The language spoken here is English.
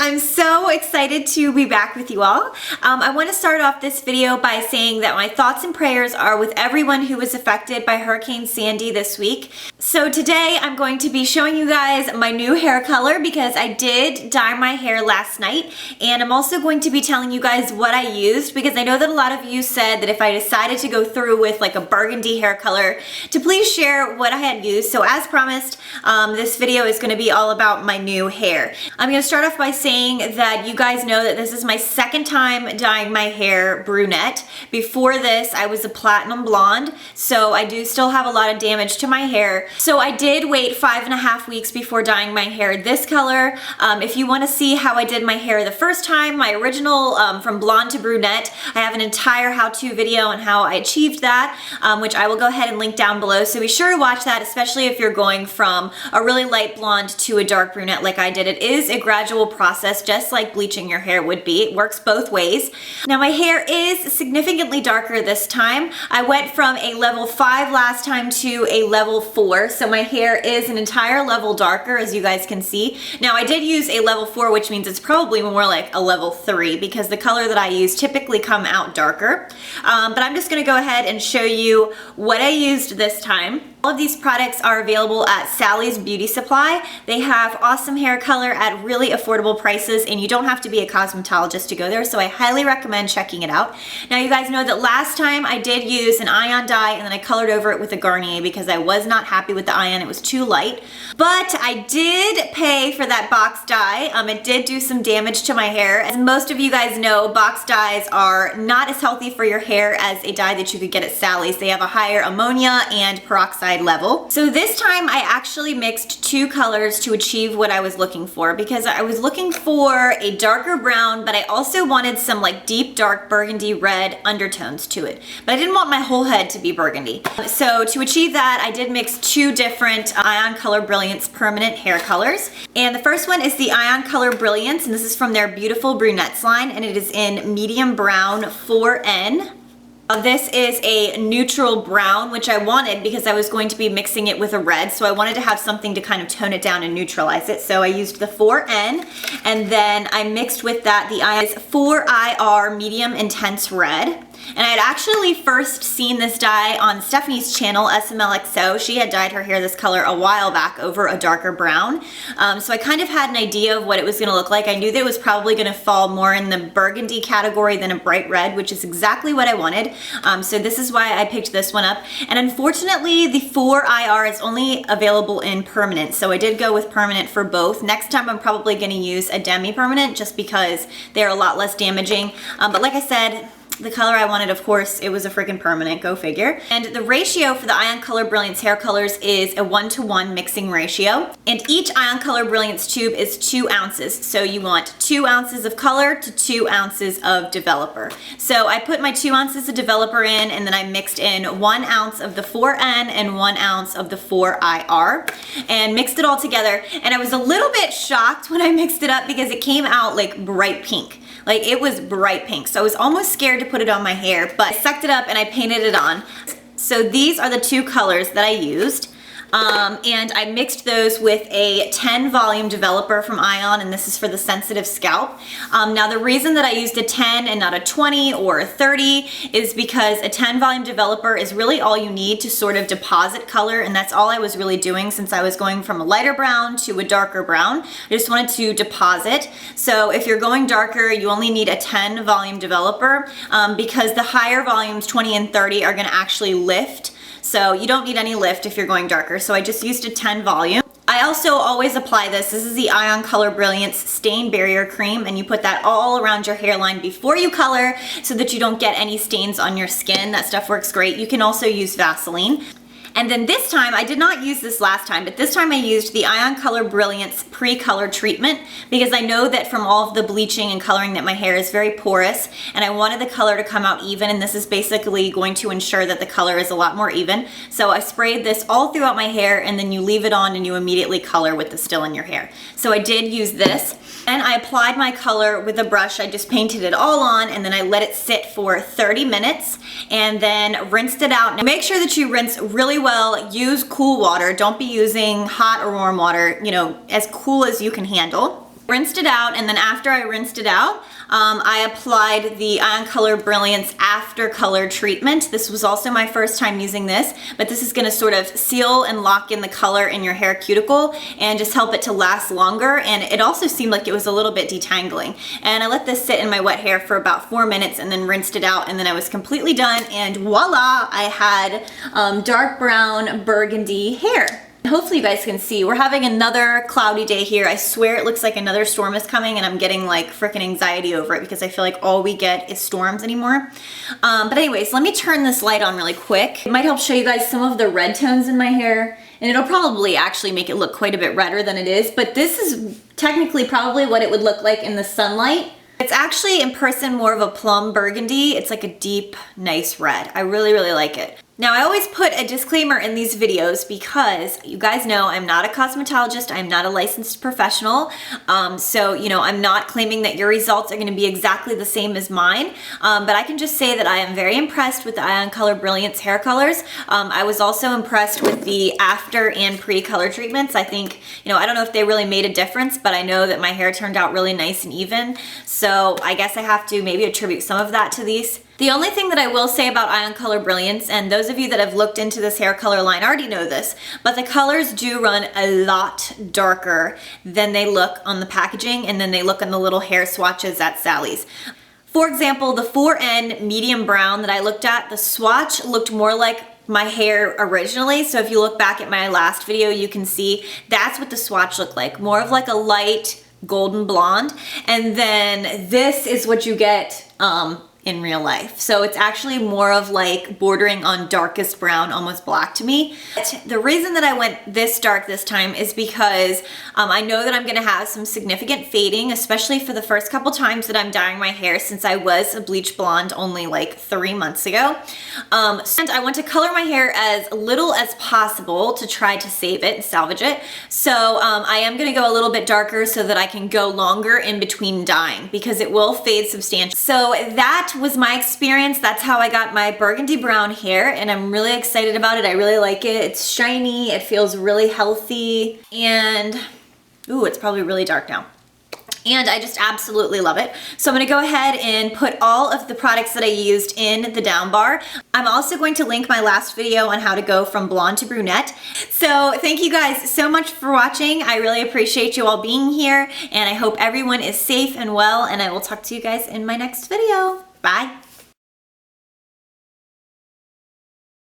I'm so excited to be back with you all. I want to start off this video by saying that my thoughts and prayers are with everyone who was affected by Hurricane Sandy this week. So today I'm going to be showing you guys my new hair color because I did dye my hair last night, and I'm also going to be telling you guys what I used because I know that a lot of you said that if I decided to go through with like a burgundy hair color to please share what I had used. So as promised, this video is going to be all about my new hair. I'm going to start off by saying that you guys know that this is my second time dyeing my hair brunette. Before this, I was a platinum blonde, so I do still have a lot of damage to my hair. So I did wait 5.5 weeks before dyeing my hair this color. If you want to see how I did my hair the first time, my original from blonde to brunette, I have an entire how-to video on how I achieved that, which I will go ahead and link down below. So be sure to watch that, especially if you're going from a really light blonde to a dark brunette like I did. It is a gradual process, just like bleaching your hair would be. It works both ways. Now my hair is significantly darker this time. I went from a level 5 last time to a level 4, so my hair is an entire level darker, as you guys can see. Now I did use a level 4, which means it's probably more like a level 3 because the color that I use typically come out darker. But I'm just gonna go ahead and show you what I used this time. All of these products are available at Sally's Beauty Supply. They have awesome hair color at really affordable prices, and you don't have to be a cosmetologist to go there, so I highly recommend checking it out. Now you guys know that last time I did use an ion dye and then I colored over it with a Garnier because I was not happy with the ion. It was too light. But I did pay for that box dye. It did do some damage to my hair. As most of you guys know, box dyes are not as healthy for your hair as a dye that you could get at Sally's. They have a higher ammonia and peroxide level. So this time I actually mixed two colors to achieve what I was looking for because I was looking for a darker brown, but I also wanted some like deep dark burgundy red undertones to it. But I didn't want my whole head to be burgundy. So to achieve that, I did mix two different Ion Color Brilliance permanent hair colors. And the first one is the Ion Color Brilliance, and this is from their beautiful brunettes line, and it is in medium brown 4N. This is a neutral brown, which I wanted because I was going to be mixing it with a red, so I wanted to have something to kind of tone it down and neutralize it. So I used the 4N, and then I mixed with that the 4IR medium intense red. And I had actually first seen this dye on Stephanie's channel, SMLXO. She had dyed her hair this color a while back over a darker brown. So I kind of had an idea of what it was going to look like. I knew that it was probably going to fall more in the burgundy category than a bright red, which is exactly what I wanted. So this is why I picked this one up. And unfortunately, the 4IR is only available in permanent. So I did go with permanent for both. Next time I'm probably going to use a demi-permanent just because they're a lot less damaging. But like I said, the color I wanted, of course, it was a freaking permanent, go figure. And the ratio for the Ion Color Brilliance hair colors is a 1-to-1 mixing ratio. And each Ion Color Brilliance tube is 2 ounces. So you want 2 ounces of color to 2 ounces of developer. So I put my 2 ounces of developer in, and then I mixed in 1 ounce of the 4N and 1 ounce of the 4IR and mixed it all together. And I was a little bit shocked when I mixed it up because it came out like bright pink. Like it was bright pink, so I was almost scared to put it on my hair, but I sucked it up and I painted it on. So these are the two colors that I used. And I mixed those with a 10 volume developer from Ion, and this is for the sensitive scalp. Now the reason that I used a 10 and not a 20 or a 30 is because a 10 volume developer is really all you need to sort of deposit color, and that's all I was really doing since I was going from a lighter brown to a darker brown. I just wanted to deposit. So if you're going darker, you only need a 10 volume developer because the higher volumes, 20 and 30, are going to actually lift. So you don't need any lift if you're going darker. So I just used a 10 volume. I also always apply this. This is the Ion Color Brilliance Stain Barrier Cream, and you put that all around your hairline before you color so that you don't get any stains on your skin. That stuff works great. You can also use Vaseline. And then this time, I did not use this last time, but this time I used the Ion Color Brilliance Pre-Color Treatment because I know that from all of the bleaching and coloring that my hair is very porous, and I wanted the color to come out even, and this is basically going to ensure that the color is a lot more even. So I sprayed this all throughout my hair, and then you leave it on and you immediately color with the still in your hair. So I did use this. And I applied my color with a brush. I just painted it all on, and then I let it sit for 30 minutes and then rinsed it out. Now make sure that you rinse really well. Use cool water. Don't be using hot or warm water, you know, as cool as you can handle. Rinsed it out, and then after I rinsed it out, I applied the Eye Color Brilliance After Color Treatment. This was also my first time using this, but this is gonna sort of seal and lock in the color in your hair cuticle and just help it to last longer, and it also seemed like it was a little bit detangling. And I let this sit in my wet hair for about 4 minutes and then rinsed it out, and then I was completely done, and voila, I had dark brown burgundy hair. Hopefully you guys can see, we're having another cloudy day here. I swear it looks like another storm is coming, and I'm getting like freaking anxiety over it because I feel like all we get is storms anymore. But anyways, let me turn this light on really quick. It might help show you guys some of the red tones in my hair, and it'll probably actually make it look quite a bit redder than it is, but this is technically probably what it would look like in the sunlight. It's actually in person more of a plum burgundy. It's like a deep, nice red. I really, really like it. Now, I always put a disclaimer in these videos because you guys know I'm not a cosmetologist, I'm not a licensed professional, so you know, I'm not claiming that your results are going to be exactly the same as mine, but I can just say that I am very impressed with the Eye Color Brilliance hair colors. I was also impressed with the after and pre-color treatments. I think, you know, I don't know if they really made a difference, but I know that my hair turned out really nice and even, so I guess I have to maybe attribute some of that to these. The only thing that I will say about Eye Color Brilliance, and those of you that have looked into this hair color line already know this, but the colors do run a lot darker than they look on the packaging and then they look on the little hair swatches at Sally's. For example, the 4N medium brown that I looked at, the swatch looked more like my hair originally. So if you look back at my last video, you can see that's what the swatch looked like, more of like a light golden blonde. And then this is what you get in real life. So it's actually more of like bordering on darkest brown, almost black to me. But the reason that I went this dark this time is because I know that I'm gonna have some significant fading, especially for the first couple times that I'm dyeing my hair, since I was a bleach blonde only like 3 months ago. And I want to color my hair as little as possible to try to save it and salvage it. So I am gonna go a little bit darker so that I can go longer in between dyeing, because it will fade substantially. So that was my experience. That's how I got my burgundy brown hair, and I'm really excited about it. I really like it. It's shiny, it feels really healthy, and ooh, it's probably really dark now. And I just absolutely love it. So I'm gonna go ahead and put all of the products that I used in the down bar. I'm also going to link my last video on how to go from blonde to brunette. So thank you guys so much for watching. I really appreciate you all being here, and I hope everyone is safe and well, and I will talk to you guys in my next video. Bye.